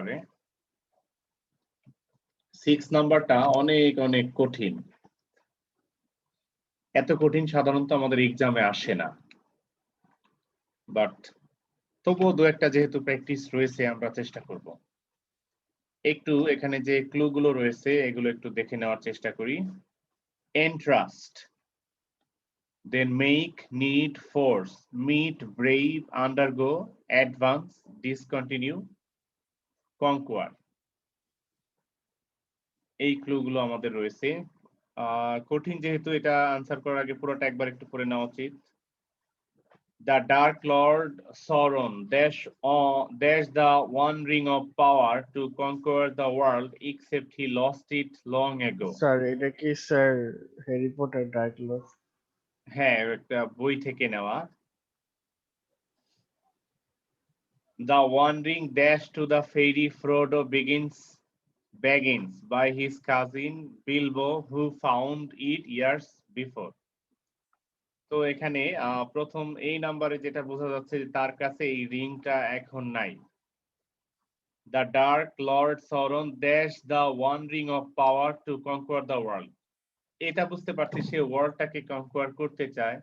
পারে। 6 নাম্বারটা অনেক অনেক কঠিন, এত কঠিন সাধারণত আমাদের এক্সামে আসে না, বাট তবুও দু একটা যেহেতু প্র্যাকটিস রয়েছে আমরা চেষ্টা করব। একটু এখানে যে ক্লুগুলো রয়েছে এগুলো একটু দেখে নেওয়ার চেষ্টা করি। Entrust, then make, need, force, meet, brave, undergo, advance, discontinue, conquer, এই ক্লুগুলো আমাদের রয়েছে। কঠিন যেহেতু এটা আনসার করার আগে পুরোটা একবার একটু পড়ে নেওয়া উচিত। The Dark Lord Sauron dash the one ring of power to conquer the world, except he lost it long ago. Sir এটা কি sir Harry Potter dark Lord? হ্যাঁ, একটা বই থেকে নেওয়া। The One Ring dash to the fairy Frodo Baggins by his cousin Bilbo, who found it years before. তো এখানে প্রথম এই নাম্বারে যেটা বোঝা যাচ্ছে যে তার কাছে এই রিংটা এখন নাই। The Dark Lord Sauron dashed the One Ring of Power to conquer the world. এটা বুঝতে পারছি সে ওয়ার্ল্ডটাকে কনকোয়ার করতে চায়,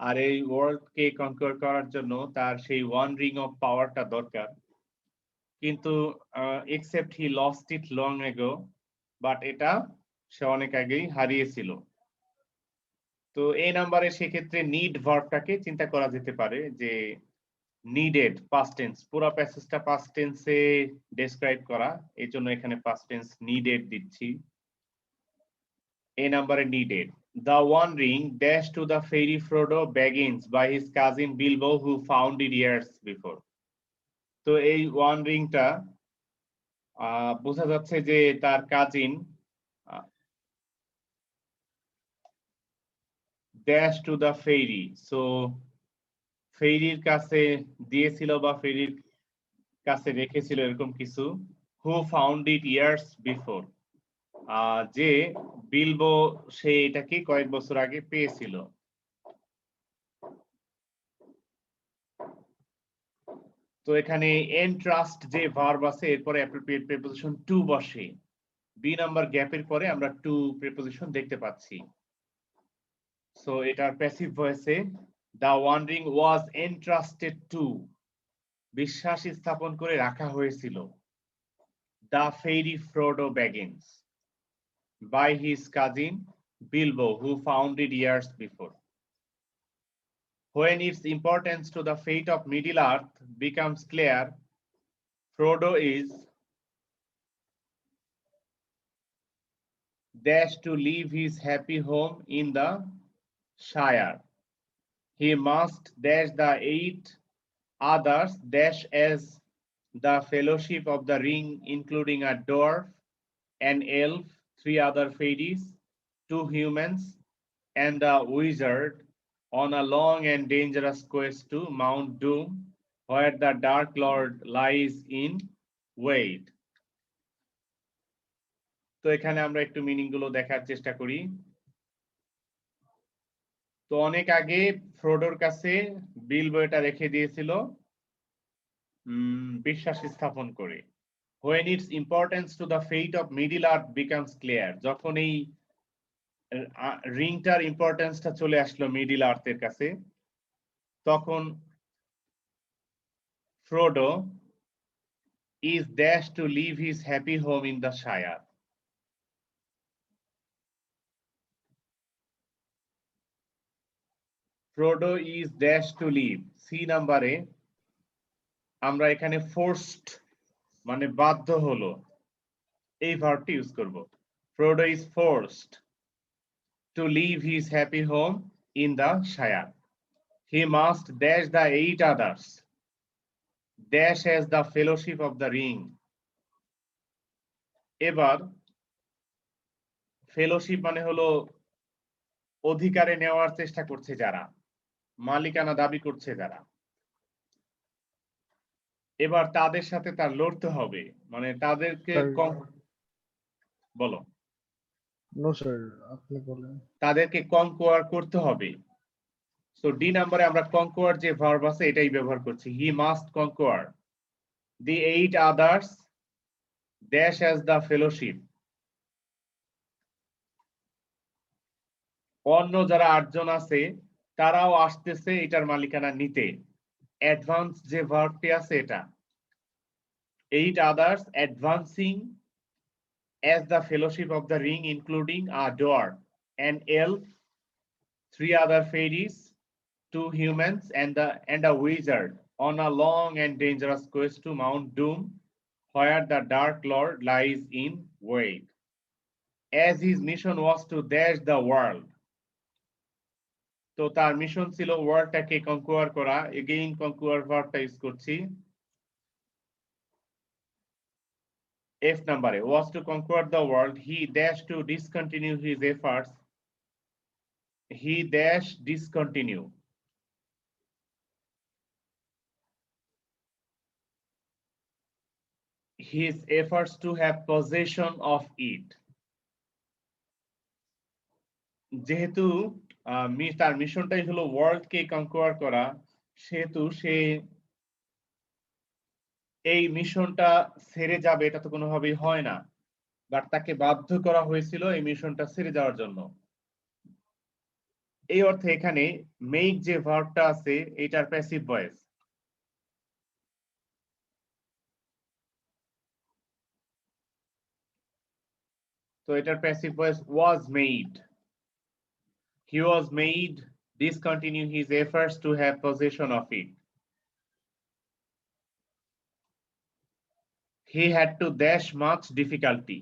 আর এই ওয়ার্ল্ডকে কনকোয়ার করার জন্য তার সেই ওয়ান রিং অফ পাওয়ারটা দরকার। কিন্তু except he lost it long ago, but এটা সে অনেক আগেই হারিয়েছিল। তো এই নাম্বারে সেক্ষেত্রে নিড ভার্বটাকে চিন্তা করা যেতে পারে যে নিডেড পাস্ট টেন্স, পুরো প্যাসেজটা পাস্ট টেন্সে ডেসক্রাইব করা, এই জন্য এখানে পাস্ট টেন্স নিডেড দিচ্ছি। এই নাম্বারে needed. The One Ring dashed to the fairy Frodo Baggins by his cousin Bilbo, who found it years before. তো এই ওয়ান রিংটা বোঝা যাচ্ছে যে তার cousin dash to the ferry, so ফেরির কাছে দিয়েছিল বা ফেরির কাছে রেখেছিল এরকম কিছু। Who found it years before, যে বিলবো সে এটাকে কয়েক বছর আগে পেয়েছিল। তো এখানে এন্ট্রাস্ট যে ভার্ব আছে এরপরে অ্যাপ্রোপ্রিয়েট প্রিপোজিশন টু বসে, বি নাম্বার গ্যাপের পরে আমরা টু প্রিপোজিশন দেখতে পাচ্ছি। সো এটার প্যাসিভ ভয়েসে the one ring was entrusted to, বিশ্বাস স্থাপন করে রাখা হয়েছিল, the ferry Frodo Baggins by his cousin Bilbo, who found it years before. When its importance to the fate of Middle-earth becomes clear, Frodo is dashed to leave his happy home in the Shire. He must dash the 8 others, dash as the Fellowship of the Ring, including a dwarf, an elf, 3 other fairies, 2 humans, and a wizard, on a long and dangerous quest to Mount Doom, where the Dark Lord lies in wait. তো এখানে আমরা একটু meaning গুলো দেখার চেষ্টা করি। তো অনেক আগে ফ্রোডোর কাছে বিলবো এটা রেখে দিয়েছিল বিশ্বাস স্থাপন করে। When its importance to the fate of Middle-earth becomes clear, যখন এই রিংটার ইম্পর্টেন্সটা চলে আসলো মিডল আর্থের কাছে, তখন ফ্রোডো is dashed to leave his happy home in the Shire. Frodo is dashed to leave, C নাম্বারে আমরা এখানে ফোর্সড মানে বাধ্য হলো এই ভার্বটি ইউজ করব। Frodo is forced to leave his happy home in the Shire. He must dash the 8 others, dash as the Fellowship of the Ring. এবার ফেলোশিপ মানে হলো অধিকারে নেওয়ার চেষ্টা করছে যারা, মালিকানা দাবি করছে যারা, এবার তাদের সাথে তার লড়তে হবে, মানে তাদেরকে বলো। নো স্যার আপনি বলেন। তাদেরকে কনকোয়ার করতে হবে। সো ডি নাম্বারে আমরা কনকোয়ার যে ভার্ব আছে এটাই ব্যবহার করছি। He must conquer the 8 others, dash as the fellowship. অন্য যারা 8 জন আছে তারাও আসতেছে এটার মালিকানা নিতে। অ্যাডভান্স যে ভার্বটি আছে এটা। 8 others advancing as the fellowship of the ring, including a dwarf, an elf, 3 other fairies, 2 humans, and a wizard on a long and dangerous quest to Mount Doom, where the Dark Lord lies in wait. As his mission was to dash the world. তো তার mission ছিল ওয়ার্ল্ডটাকে কনকুয়ার করা। Again কনকুয়ার ভার্বটা use করছি। F number was to conquer the world. He dashed to discontinue his efforts. He dashed discontinue. His efforts to have possession of it. যেহেতু তার মিশনটাই হলো ওয়ার্ল্ডকে কনকুয়ার করা, সেহেতু সে এই মিশনটা ছেড়ে যাবে এটা তো কোনোভাবেই হয় না, বাট তাকে বাধ্য করা হয়েছিল এই মিশনটা ছেড়ে যাওয়ার জন্য। এই অর্থে এখানে মেক যে ভার্বটা আছে এটার প্যাসিভ ভয়েস। তো এটার passive voice was made. He was made discontinue his efforts to have possession of it. He had to dash much difficulty.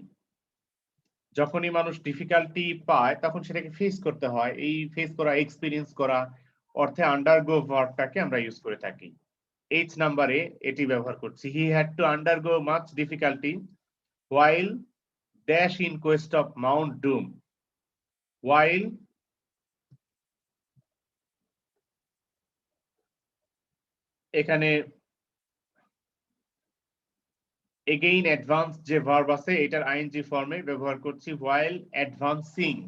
যখনই মানুষ ডিফিকাল্টি পায় তখন সেটাকে ফেস করতে হয়। এই ফেস করা, এক্সপেরিয়েন্স করা অর্থে আন্ডারগো ভার্বটাকে আমরা ইউজ করে থাকি। এইচ নাম্বারে এটি ব্যবহার করছি। He had to undergo much difficulty while dash in quest of Mount Doom. While এখানে এগেইন অ্যাডভান্স যে ভার্ব আছে এটার আইএনজি ফর্মে ব্যবহার করছি। while advancing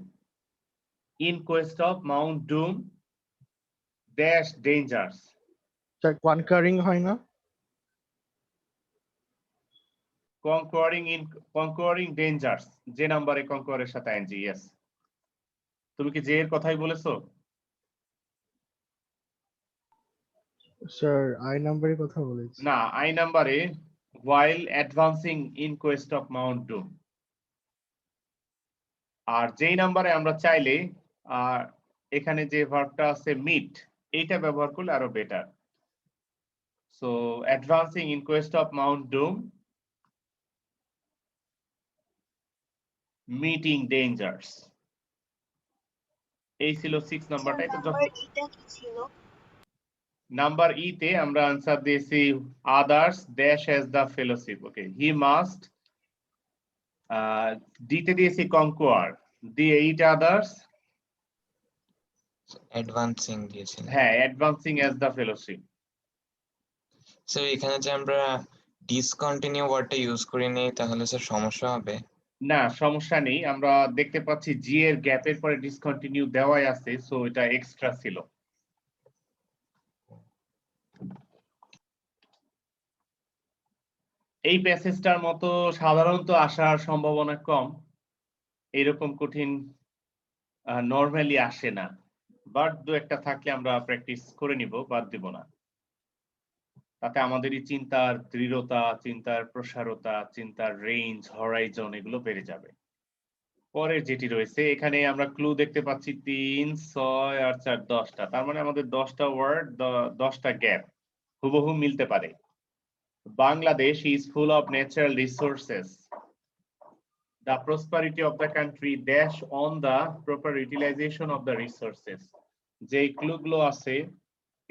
in quest of Mount Doom dash dangers. Sir conquering হয় না? conquering dangers যে নাম্বারে কনকোয়ারের সাথে আইএনজি। ইয়েস, তুমি কি যে এর কথাই বলেছো? স্যার আই নাম্বারের কথা বলেছি। না, আই নাম্বারে while advancing in quest of Mount Doom। আর যেই নাম্বারে আমরা চাইলে এখানে যে ভার্বটা আছে মিট, এইটা ব্যবহার করলে আরো better. So advancing in quest of Mount Doom, meeting dangers। এই ছিল 6 নাম্বারটা। নাম্বার ই তে আমরা আনসার দিয়েছি others dash as the fellowship. Okay, he must. D তে দিয়েছি কনকোয়ার, দি 8 আদার্স অ্যাডভান্সিং দিয়েছেন। হ্যাঁ, advancing as the fellowship. Sir এখানে যে আমরা ডিসকন্টিনিউ ওয়ার্ডটা ইউজ করিনি তাহলে স্যার সমস্যা হবে? না, সমস্যা নেই। আমরা দেখতে পাচ্ছি জি এর গ্যাপের পরে ডিসকন্টিনিউ দেওয়াই আছে, সো এটা এক্সট্রা ছিল। এই প্যাসেজটার মতো সাধারণত আসার সম্ভাবনা কম, এরকম কঠিন নরমালি আসে না, বাট দু একটা থাকলে আমরা প্র্যাকটিস করে নিব, বাদ দিব না। তাতে আমাদেরই চিন্তার দৃঢ়তা, চিন্তার প্রসারতা, চিন্তার রেঞ্জ, হরাইজন এগুলো বেড়ে যাবে। পরের যেটি রয়েছে এখানে আমরা ক্লু দেখতে পাচ্ছি 3, 6 আর 4 10টা। তার মানে আমাদের 10টা ওয়ার্ড, 10টা গ্যাপ হুবহু মিলতে পারে। Bangladesh is full of natural resources. The prosperity of the country dash on the proper utilization of the resources. যে ক্লুগুলো আছে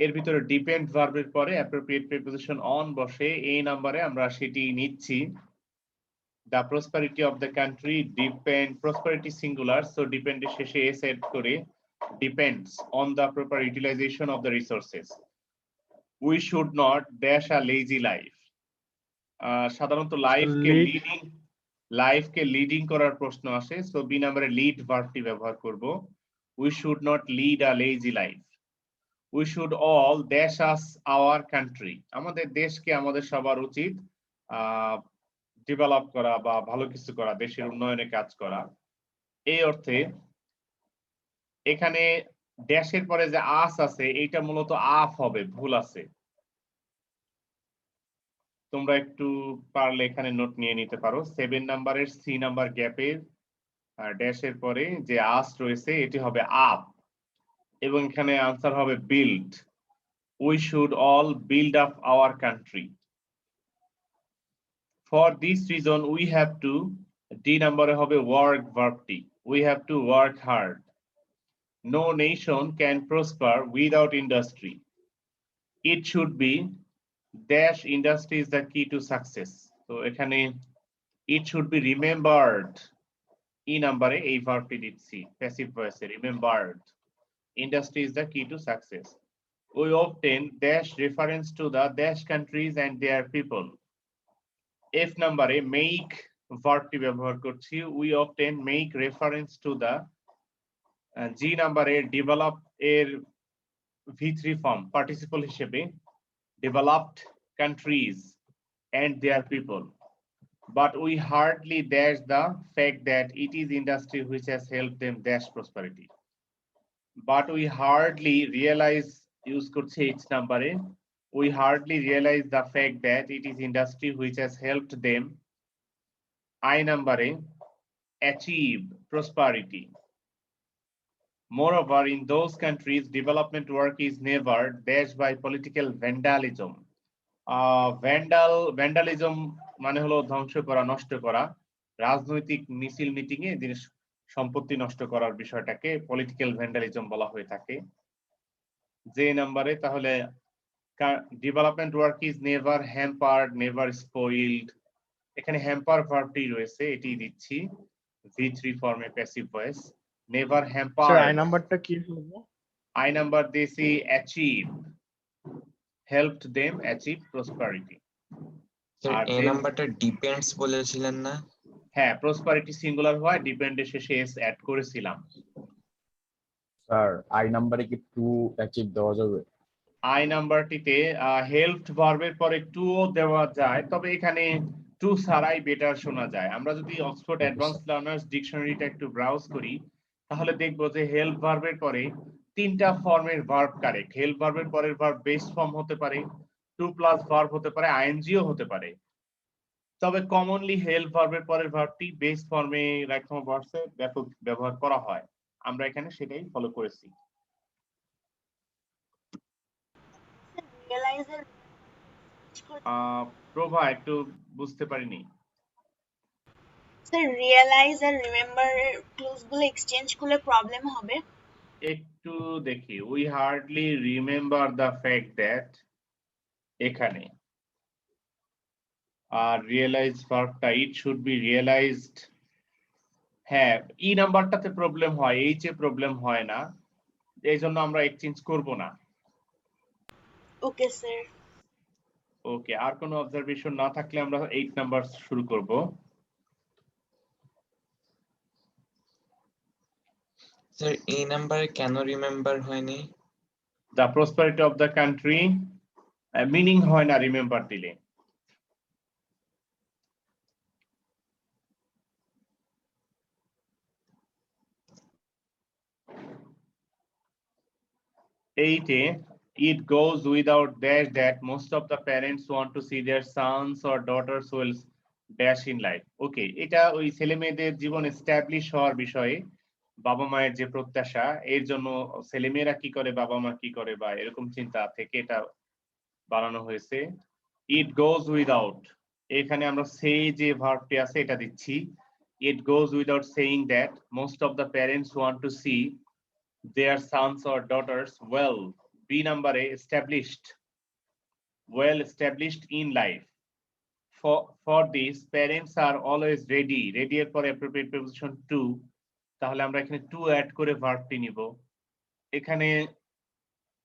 এর ভিতরে ডিপেন্ড ভার্বের পরে অ্যাপ্রোপ্রিয়েট প্রিপোজিশন অন বসে, এই নাম্বারে আমরা সেটি নিচ্ছি। The prosperity of the country depend, prosperity singular, so depend এর শেষে s add করে depends on the proper utilization of the resources. We should not dash a lazy life. সাধারণত লাইফকে লিডিং করার প্রশ্ন আসে, সো বি নাম্বারে লিড ভার্বটি ব্যবহার করব। We should not lead a lazy life. We should all dash us our country. আমাদের দেশকে আমাদের সবার উচিত ডেভেলপ করা বা ভালো কিছু করা, দেশের উন্নয়নে কাজ করা। এই অর্থে এখানে ড্যাশের পরে যে আস আছে এইটা মূলত আফ হবে, ভুল আছে। তোমরা একটু পারলে এখানে নোট নিয়ে নিতে পারো। 7 নাম্বারের সি নাম্বার গ্যাপের ড্যাশের পরে যে আস রয়েছে এটি হবে আপ, এবং এখানে আনসার হবে build. We should all build up our country. For this reason we have to, D নাম্বারে হবে ওয়ার্ক ভার্বটি, we have to work hard. No nation can prosper without industry. It should be dash industry is the key to success. তো এখানে it should be remembered, E নাম্বারে এই ভার্বটি দিচ্ছি passive ভয়েসে, remembered. Industry is the key to success. We obtain dash reference to the dash countries and their people. F number make verb ব্যবহার করছি, we obtain make reference to the G number develop এর V3 form participle হিসেবে developed countries and their people. But we hardly dash the fact that it is industry which has helped them dash prosperity. But we hardly realize, use করছে H number, we hardly realize the fact that it is industry which has helped them, I number, achieve prosperity. Moreover, in those countries, development work is never dashed by political vandalism. Vandalism মানে হলো ধ্বংস করা, নষ্ট করা। রাজনৈতিক মিছিল meeting এ জিনিস সম্পত্তি নষ্ট করার বিষয়টাকে পলিটিক্যাল ভ্যান্ডালিজম বলা হয়ে থাকে। যে নাম্বারে তাহলে development work is never hampered, never spoiled. এখানে হ্যাম্পার ভার্বটি রয়েছে, এটি দিচ্ছি V3 ফর্মে passive voice, never sir hampered. I নাম্বারটা কি হবে? আই নাম্বার দিয়েছি achieve, helped them achieve prosperity. Sir আর এই নাম্বারটা ডিপেন্ডস বলেছিলেন না? হ্যাঁ, প্রসপারিটি সিঙ্গুলার হয়, ডিপেন্ডের শেষে এস অ্যাড করেছিলাম। স্যার আই নাম্বারে কি টু অ্যাচিভ দেওয়া যাবে? আই নাম্বারটিতে হেল্পড ভার্বের পরে টু ও দেওয়া যায়, তবে এখানে টু ছাড়াই বেটার শোনা যায়। আমরা যদি অক্সফোর্ড অ্যাডভান্স লার্নার্স ডিকশনারিটা একটু ব্রাউজ করি তাহলে দেখবো যে হেল্প ভার্বের পরে তিনটা ফর্মের ভার্ব কারেক্ট। হেল্প ভার্বের পরের ভার্ব বেস ফর্ম হতে পারে, টু প্লাস ভার্ব হতে পারে, আইএনজিও হতে পারে। তবে কমনলি হেল্প ভার্বের পরের ভার্বটি বেস ফর্মে রাইট ভার্বসে ব্যাপক ব্যবহার করা হয়। আমরা এখানে সেটাই ফলো করেছি। প্রভা একটু বুঝতে পারিনি। স্যার রিয়েলাইজ আর রিমেম্বার ক্লুজ গুলো এক্সচেঞ্জ করলে প্রবলেম হবে। একটু দেখি, we hardly remember the fact that, এখানে আর রিয়েলাইজ ভার্বটা ইট শুড বি রিয়েলাইজড। হ্যাঁ, ই নাম্বারটাতে প্রবলেম হয়, এইচ এ প্রবলেম হয় না, এই জন্য আমরা এক্সচেঞ্জ করব না। Okay sir. ওকে, আর কোনো অবজারভেশন না থাকলে আমরা 8 নাম্বার শুরু করব। স্যার এই নাম্বারে কেন রিমেম্বার হয়নি? The prosperity of the country meaning হয় না রিমেম্বার দিলে। Eight, it goes without dash that most of the parents want to see their sons or daughters will dash in life. Okay, এটা ওই ছেলে মেয়েদের জীবন এস্টাবলিশ হওয়ার বিষয়ে বাবা মায়ের যে প্রত্যাশা, এর জন্য ছেলেমেয়েরা কি করে বাবা মা কি করে বা এরকম চিন্তা থেকে এটা বানানো হয়েছে। ইট গোজ উইদাউট, এখানে আমরা সেই যে ভার্বটি আছে এটা দিচ্ছি। It goes without saying that most of the parents want to see their sons or daughters well, B number established, well established in life. For this parents are always ready, ready এর পরে appropriate preposition to, তাহলে আমরা এখানে to add করে ভার্বটি নিব। এখানে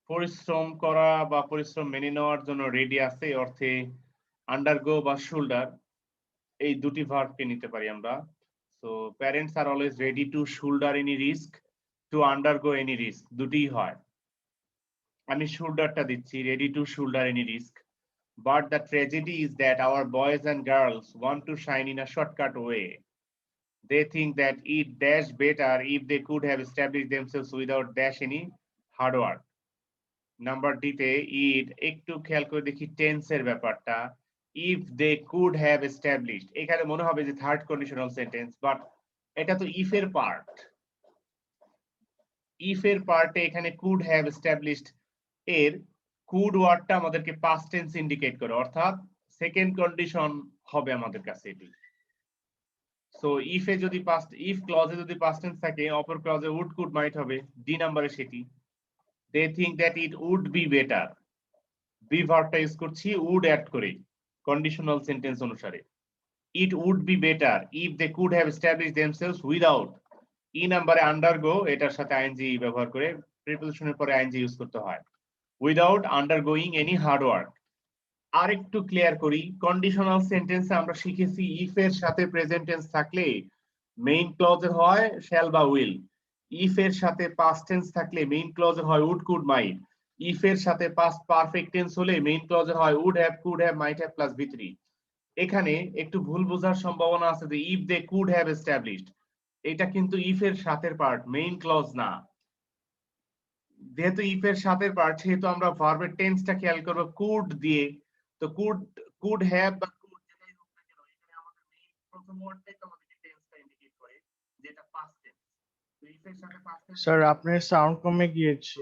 পরিশ্রম করা বা পরিশ্রম মেনে নেওয়ার জন্য রেডি আছে অর্থে আন্ডারগো বা শোল্ডার, এই দুটি ভার্বকে নিতে পারি আমরা। So parents are always ready to shoulder any risk, to undergo any risk, দুটিই হয়। আমি শোল্ডারটা দিচ্ছি, ready to shoulder any risk. But the tragedy is that our boys and girls want to shine in a shortcut way. They think that it dash better if they could have established themselves without dash any hard work. Number ডিতে it একটু খেয়াল করে দেখি টেন্সের ব্যাপারটা if they could have established এখানে মনে হবে যে থার্ড কন্ডিশনাল সেন্টেন্স বাট এটা তো ইফ এর পার্ট ইফ এর পার্টে এখানে কুড হ্যাভ এস্টাবলিশড এর কুড ওয়ার্ডটা আমাদেরকে পাস্ট টেন্স ইন্ডিকেট করে অর্থাৎ সেকেন্ড কন্ডিশন হবে আমাদের কাছে এটি সো ইফ এ যদি পাস্ট ইফ ক্লজে যদি পাস্ট টেন্স থাকে অপর ক্লজে উড কুড মাইট হবে ডি নাম্বারে সেটি they think that it would be better be ভার্বটা ইউজ করছি would অ্যাড করে কন্ডিশনাল সেন্টেন্স অনুসারে it would be better if they could have established themselves without ই নাম্বারে আন্ডারগো এটার সাথে আইএনজি ব্যবহার করে প্রিপোজিশনের পরে আইএনজি ইউজ করতে হয় without undergoing any hard work আরেকটু ক্লিয়ার করি কন্ডিশনাল সেন্টেন্সে আমরা শিখেছি if এর সাথে প্রেজেন্ট টেন্স থাকলে মেইন ক্লজের হয় shall বা will if এর সাথে past tense থাকলে মেইন ক্লজের হয় would could might if এর সাথে past perfect tense হলে মেইন ক্লজের হয় would have could have might have plus v3 এখানে একটু ভুল বোঝার সম্ভাবনা আছে যে if they could have established এটা কিন্তু if এর সাথের পার্ট মেইন ক্লজ না যেহেতু if এর সাথের পার্ট সেহেতু আমরা ভার্বের টেন্সটা খেয়াল করব could দিয়ে তো could have বা could যেটাই হোক না কেন এখানে আমাদের মেইন প্রথম ওয়ার্ডটাই তো আমাদেরকে টেন্সটা ইন্ডিকেট করে যেটা past tense স্যার আপনার সাউন্ড কমে গিয়েছে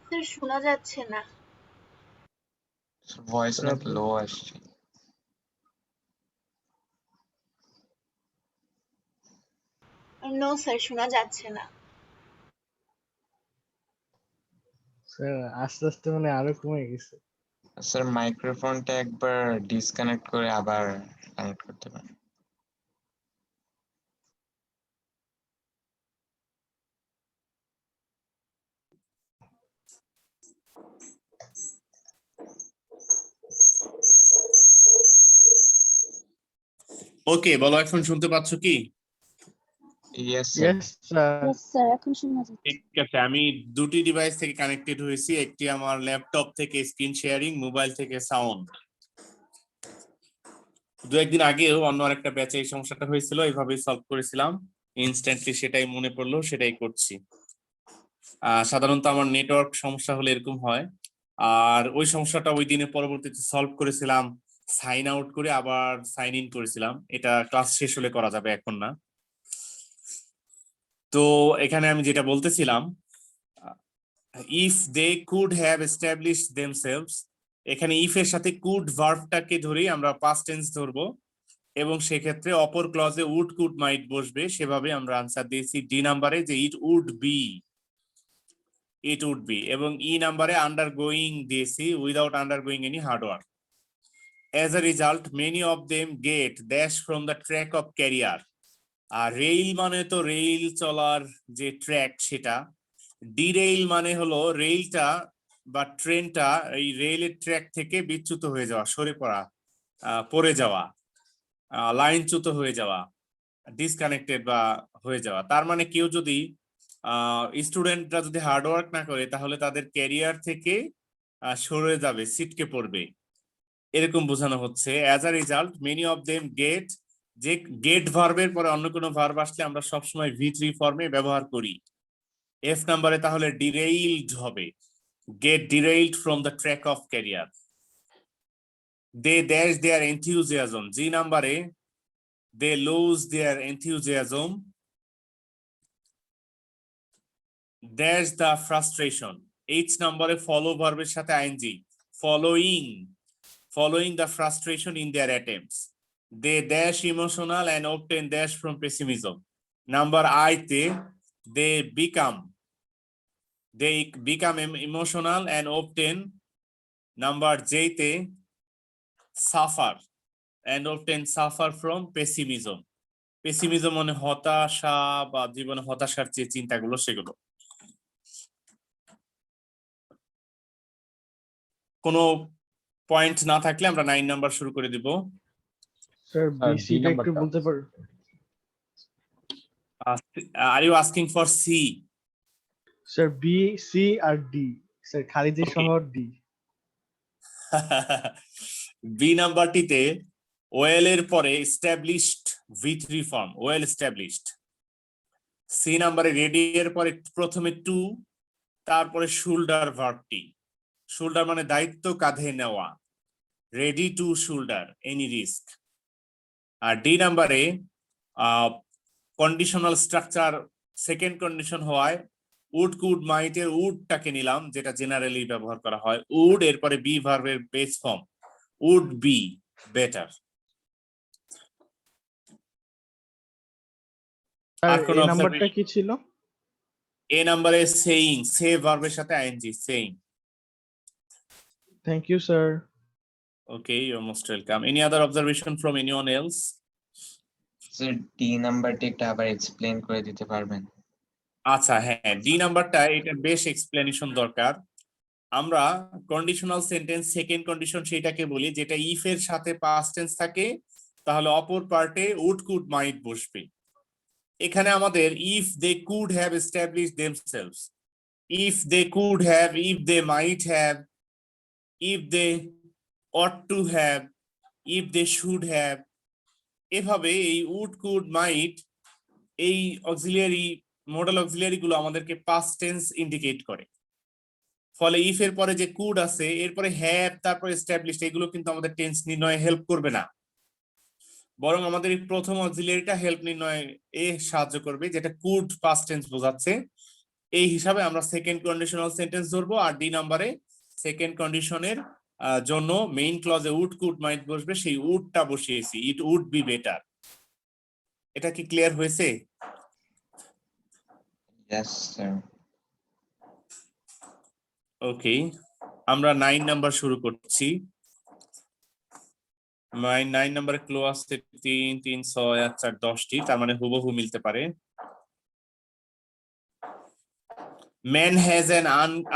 স্যার শোনা যাচ্ছে না ভয়েস অনেক লো আসছে নো স্যার শোনা যাচ্ছে না স্যার আস্তে আস্তে মানে আরো কমে গেছে স্যার মাইক্রোফোনটা একবার ডিসকানেক্ট করে আবার কানেক্ট করতে পারেন ওকে বলো এখন শুনতে পাচ্ছ কি yes sir yes sir sir এখন শোনা যাচ্ছে ঠিক আছে আমি দুটি ডিভাইস থেকে কানেক্টেড হয়েছি একটি আমার ল্যাপটপ থেকে স্ক্রিন শেয়ারিং মোবাইল থেকে সাউন্ড দু একদিন আগেও অন্য আরেকটা ব্যাচে এই সমস্যাটা হয়েছিল এইভাবেই সলভ করেছিলাম ইনস্ট্যান্টলি সেটাই মনে পড়লো সেটাই করছি সাধারণত আমার নেটওয়ার্ক সমস্যা হলে এরকম হয় আর ওই সমস্যাটা ওই দিনে পরবর্তীতে সলভ করেছিলাম সাইন আউট করে আবার সাইন ইন করেছিলাম এটা ক্লাস শেষ হলে করা যাবে এখন না তো এখানে আমি যেটা বলতেছিলাম if they could have established themselves এখানে if এর সাথে could ভার্বটাকে ধরেই আমরা past tense ধরবো এবং সেক্ষেত্রে অপর ক্লজে would could might বসবে সেভাবে আমরা আনসার দিয়েছি ডি নাম্বারে যে it would be এবং ই নাম্বারে undergoing দিয়েছি without undergoing any hard work as a result many of them get dash from the track of career আর রেল মানে তো রেল চলার যে ট্র্যাক সেটা ডিরেইল মানে হলো রেলটা বা ট্রেনটা এই রেলের ট্র্যাক থেকে বিচ্যুত হয়ে যাওয়া সরে পড়ে যাওয়া লাইনচ্যুত হয়ে যাওয়া ডিসকানেক্টেড বা হয়ে যাওয়া তার মানে কেউ যদি স্টুডেন্টরা যদি হার্ডওয়ার্ক না করে তাহলে তাদের ক্যারিয়ার থেকে সরে যাবে ছিটকে পড়বে এরকম বোঝানো হচ্ছে as a result many of them get যে গেট ভার্বের পরে অন্য কোনো ভার্ব আসলে আমরা সবসময় V3 ফর্মে ব্যবহার করি এফ নাম্বারে তাহলে ডিরেইলড হবে get derailed from the track of career they dash their enthusiasm G নাম্বারে they lose their enthusiasm dash the frustration H নাম্বারে follow ভার্বের সাথে ing following the frustration in their attempts they dash emotional and obtain dash from pessimism number I they become emotional and obtain number J suffer and obtain suffer from pessimism মানে হতাশা বা জীবনে হতাশার যে চিন্তাগুলো সেগুলো কোনো পয়েন্ট না থাকলে আমরা 9 নাম্বার শুরু করে দিব স্যার বিসিটা একটু বলতে পারো Are you asking for C? Sir B C আর ডি স্যার খালি যে Okay. শহর ডি বি নাম্বারটিতে ওয়েল এর পরে established V3 form, well established. C নাম্বারে রেডি এর পরে প্রথমে টু, তারপরে শোল্ডার ভার্বটি। শোল্ডার মানে দায়িত্ব কাঁধে নেওয়া, ready to shoulder any risk. আর ডি নাম্বারে কন্ডিশনাল স্ট্রাকচার সেকেন্ড কন্ডিশন হওয়ায় উড কুড মাইট এর উডটাকে নিলাম, যেটা জেনারেলি ব্যবহার করা হয় উড, এরপরে বি ভার্বের base form would be better. Sir আর কোন এই নাম্বারটা কি ছিল? এ নাম্বারে সেইং, সে ভার্বের সাথে I N G saying. Thank you sir. Okay, you're most welcome. Any other observation from anyone else? Sir D নাম্বারটা একটু আবার এক্সপ্লেন করে দিতে পারবেন? আচ্ছা হ্যাঁ, ডি নাম্বারটা এটা বেশ এক্সপ্লেনেশন দরকার। আমরা কন্ডিশনাল সেন্টেন্স সেকেন্ড কন্ডিশন সেটাকে বলি যেটা ইফ এর সাথে পাস্ট টেন্স থাকে, তাহলে অপর পার্টে উড কুড মাইট বসবে। এখানে আমাদের if they could have established themselves, if they could have, if they might have, if they ought to have, if they should have, এভাবে এই উড কুড মাইট এই অক্সিলিয়ারি মডেল অক্সিলিয়ারি গুলো আমাদেরকে পাস্ট টেন্স ইন্ডিকেট করে। ফলে if এর পরে যে কুড আছে এরপরে হ্যাভ তারপর এস্টাবলিশড, এগুলো কিন্তু আমাদের টেন্স নির্ণয়ে হেল্প করবে না, বরং আমাদের এই প্রথম অক্সিলিয়ারিটা হেল্প নির্ণয়ে সাহায্য করবে, যেটা কুড পাস্ট টেন্স বোঝাচ্ছে। এই হিসাবে আমরা সেকেন্ড কন্ডিশনাল সেন্টেন্স ধরবো। আর ডি নাম্বারে সেকেন্ড কন্ডিশনের জন্য মেইন ক্লজে উড কুড মাইট বসবে, সেই উডটা বসিয়েছি, ইট উড বি বেটার। এটা কি ক্লিয়ার হয়েছে? Yes sir. ওকে, আমরা 9 নাম্বার শুরু করছি। 9 নাম্বারে ক্লো আছে 3 3 6 আর 4 10টি, তার মানে হুবহু মিলতে পারে। ম্যান হ্যাজ অ্যান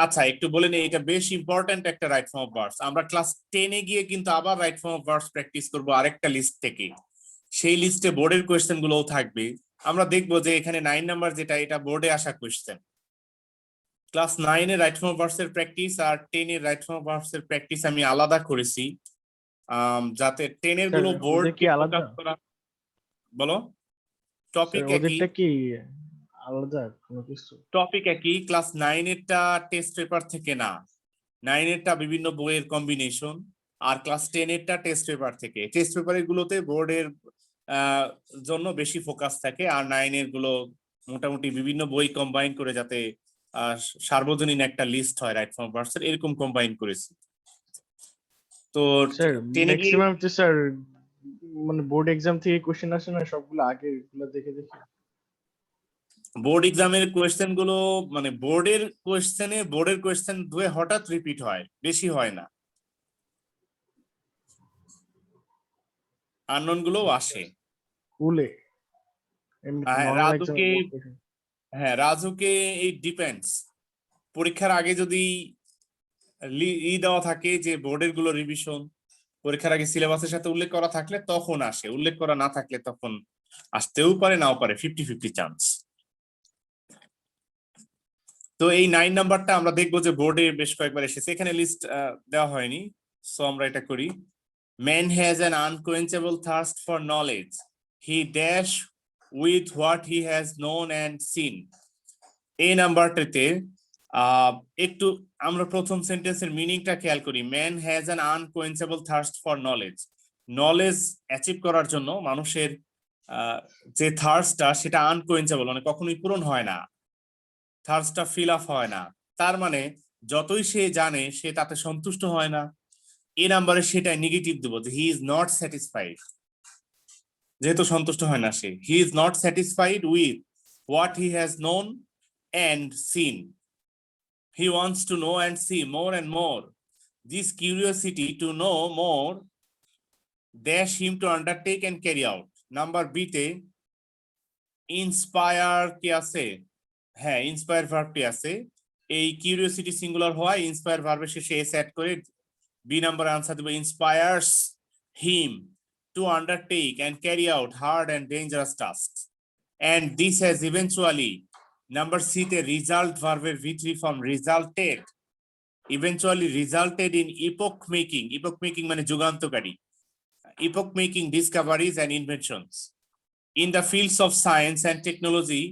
আচ্ছা একটু বলে নেই, এটা বেশ ইম্পর্টেন্ট একটা রাইট ফর্ম অফ ভার্বস। আমরা ক্লাস 10 এ গিয়ে কিন্তু আবার right form of verbs practice করব আরেকটা লিস্ট থেকে, সেই লিস্টে বোর্ডের কোয়েশ্চেন গুলোও থাকবে। আমরা দেখবো যে এখানে 9 নাম্বার যেটা, এটা বোর্ডে আসা কোয়েশ্চেন। ক্লাস 9 এর রাইট ফর্ম অফ ভার্বস এর প্র্যাকটিস আর 10 এর রাইট ফর্ম অফ ভার্বস এর প্র্যাকটিস আমি আলাদা করেছি, যাতে 10 এর গুলো বোর্ড কি আলাদা? বলো টপিক একই, ওদেরটা কি আলাদা কোনো কিছু? টপিক একই। ক্লাস 9 এরটা টেস্ট পেপার থেকে না, 9 এরটা বিভিন্ন বইয়ের কম্বিনেশন, আর ক্লাস 10 এরটা টেস্ট পেপার থেকে। টেস্ট পেপারের গুলোতে বোর্ডের জন্য বেশি ফোকাস থাকে, আর 9 এর গুলো মোটামুটি বিভিন্ন বই কম্বাইন করে যাতে সার্বজনীন একটা লিস্ট হয় রাইট ফর্ম ভার্বস এর, এরকম কম্বাইন করেছি। তো স্যার 10 এ ম্যাক্সিমাম তো স্যার মানে বোর্ড এক্সাম থেকে কোশ্চেন আসে না, সবগুলো আগে এগুলো দেখে দেখে। বোর্ড এক্সামের কোয়েশ্চেন গুলো মানে বোর্ডের কোয়েশ্চেন দুয়ে হঠাৎ রিপিট হয়, বেশি হয় না, আননোন গুলো আসে। স্কুলে রাজুকে, হ্যাঁ রাজুকে এই ডিপেন্ডস, পরীক্ষার আগে যদি দেওয়া থাকে যে বোর্ডের গুলো রিভিশন, পরীক্ষার আগে সিলেবাসের সাথে উল্লেখ করা থাকলে তখন আসে, উল্লেখ করা না থাকলে তখন আসতেও পারে নাও পারে, 50-50 চান্স। তো এই 9 নাম্বারটা আমরা দেখবো যে বোর্ডে বেশ কয়েকবার এসেছে, এখানে লিস্ট দেওয়া হয়নি, সো আমরা এটা করি। Man has an unquenchable thirst for knowledge, he dash with what he has known and seen. এই নাম্বারটাতে একটু আমরা প্রথম সেন্টেন্সের মিনিংটা খেয়াল করি। Man has an unquenchable thirst for knowledge, knowledge achieve করার জন্য মানুষের যে থার্স্টটা সেটা আনকোয়েঞ্চেবল, মানে কখনোই পূরণ হয় না, থার্স্টটা ফিল আপ হয় না। তার মানে যতই সে জানে সে তাতে সন্তুষ্ট হয় না। এই নাম্বারে সেটা নেগেটিভ দেবো যে হি ইজ নট স্যাটিসফাইড, যেহেতু সন্তুষ্ট হয় না সে, he is not satisfied with what he has known and seen. He wants to know and see more and more. This curiosity to know more dash him to undertake and carry out. Number B te inspire কি আছে? হ্যাঁ inspire verb টি আছে। এই curiosity singular হয়, inspire verb এর শেষে s add করে B number answer দেব inspires him to undertake and carry out hard and dangerous tasks. and this has eventually, number C, the result verb V3 form resulted, eventually resulted in epoch making মানে যুগান্তকারী, epoch making discoveries and inventions in the fields of science and technology.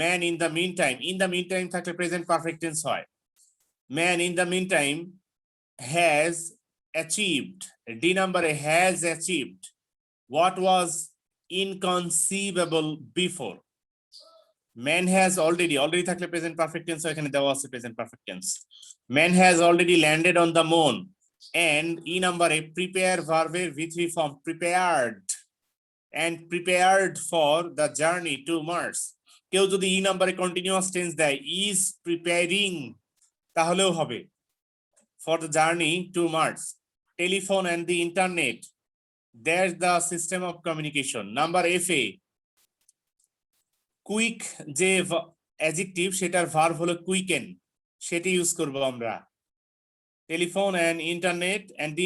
Man in the meantime থাকলে present perfect tense হয়, man in the meantime has achieved, D number has achieved what was inconceivable before. Man has already থাকলে present perfect tense, এখানে দেওয়া আছে present perfect tense. Man has already landed on the moon, and E number prepare verb V3 form prepared, and prepared for the journey to Mars. কেউ যদি E number continuous tense দেয় is preparing তাহলেও হবে for the journey to Mars. Telephone and the internet, there's the system of communication. Number FA, quick যে adjective সেটার verb হলো quicken, সেটি use করব আমরা। টেলিফোন এন্ড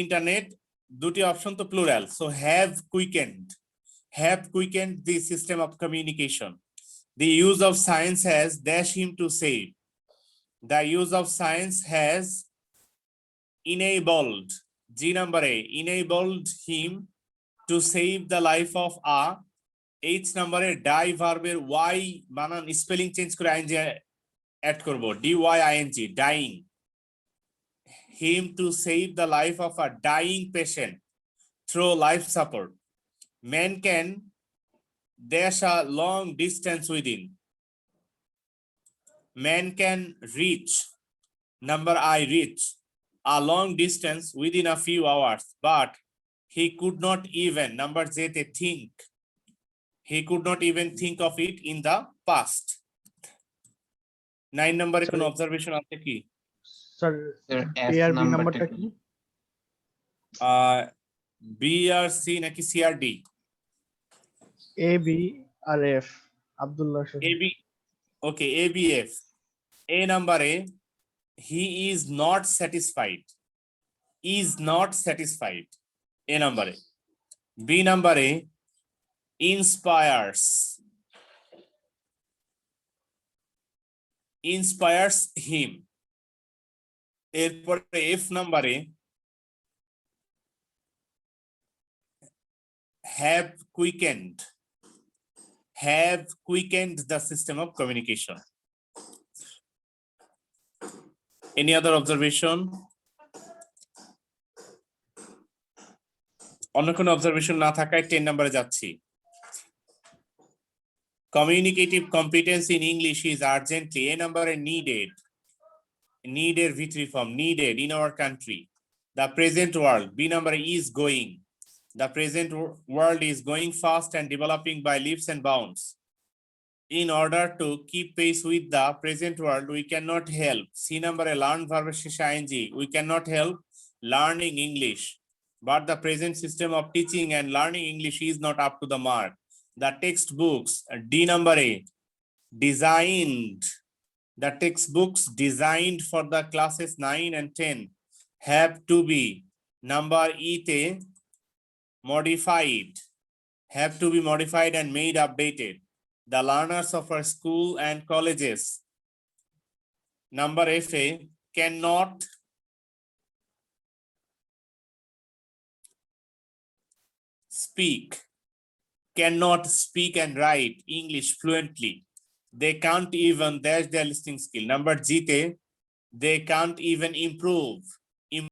ইন্টারনেট দুটি অপশন তো plural, so have quickened the system of communication. The use of science has dash him to save. The use of science has enabled, G number A, enabled him to save the life of a, H number A die ভার্বের Y বানান spelling change করে ING add করব, DYING, dyeing, him to save the life of a dying patient through life support. Man can dash a long distance within. Man can reach, number I, reach a long distance within a few hours, but he could not even, number J, think. He could not even think of it in the past. 9 number কোন observation আছে কি? Sir Sir, এ F আর B নাম্বারটা নাম্বারটা কি? কি? B আর C নাকি C আর D? A B R F Abdullah A Shahid. B, okay, A B F. এ নাম্বারে he is not satisfied, এ নাম্বারে। বি নাম্বারে inspires him। এরপরে এফ নাম্বারে have quickened the system of communication. Any other observation? অন্য কোনো observation না থাকায় 10 নম্বরে যাচ্ছি। Communicative competence in English is urgently, A number needed V3 form, needed in our country. The present world, B number is going. The present world is going fast and developing by leaps and bounds. In order to keep pace with the present world, we cannot help, C number learn verb ing, we cannot help learning English, but the present system of teaching and learning English is not up to the mark. The textbooks, D number A, designed, the textbooks designed for the classes 9 and 10 have to be, number E te, modified, have to be modified and made updated. The learners of our school and colleges, number FA, cannot speak and write English fluently. They can't even, there's their listening skill. Number G te, they can't even improve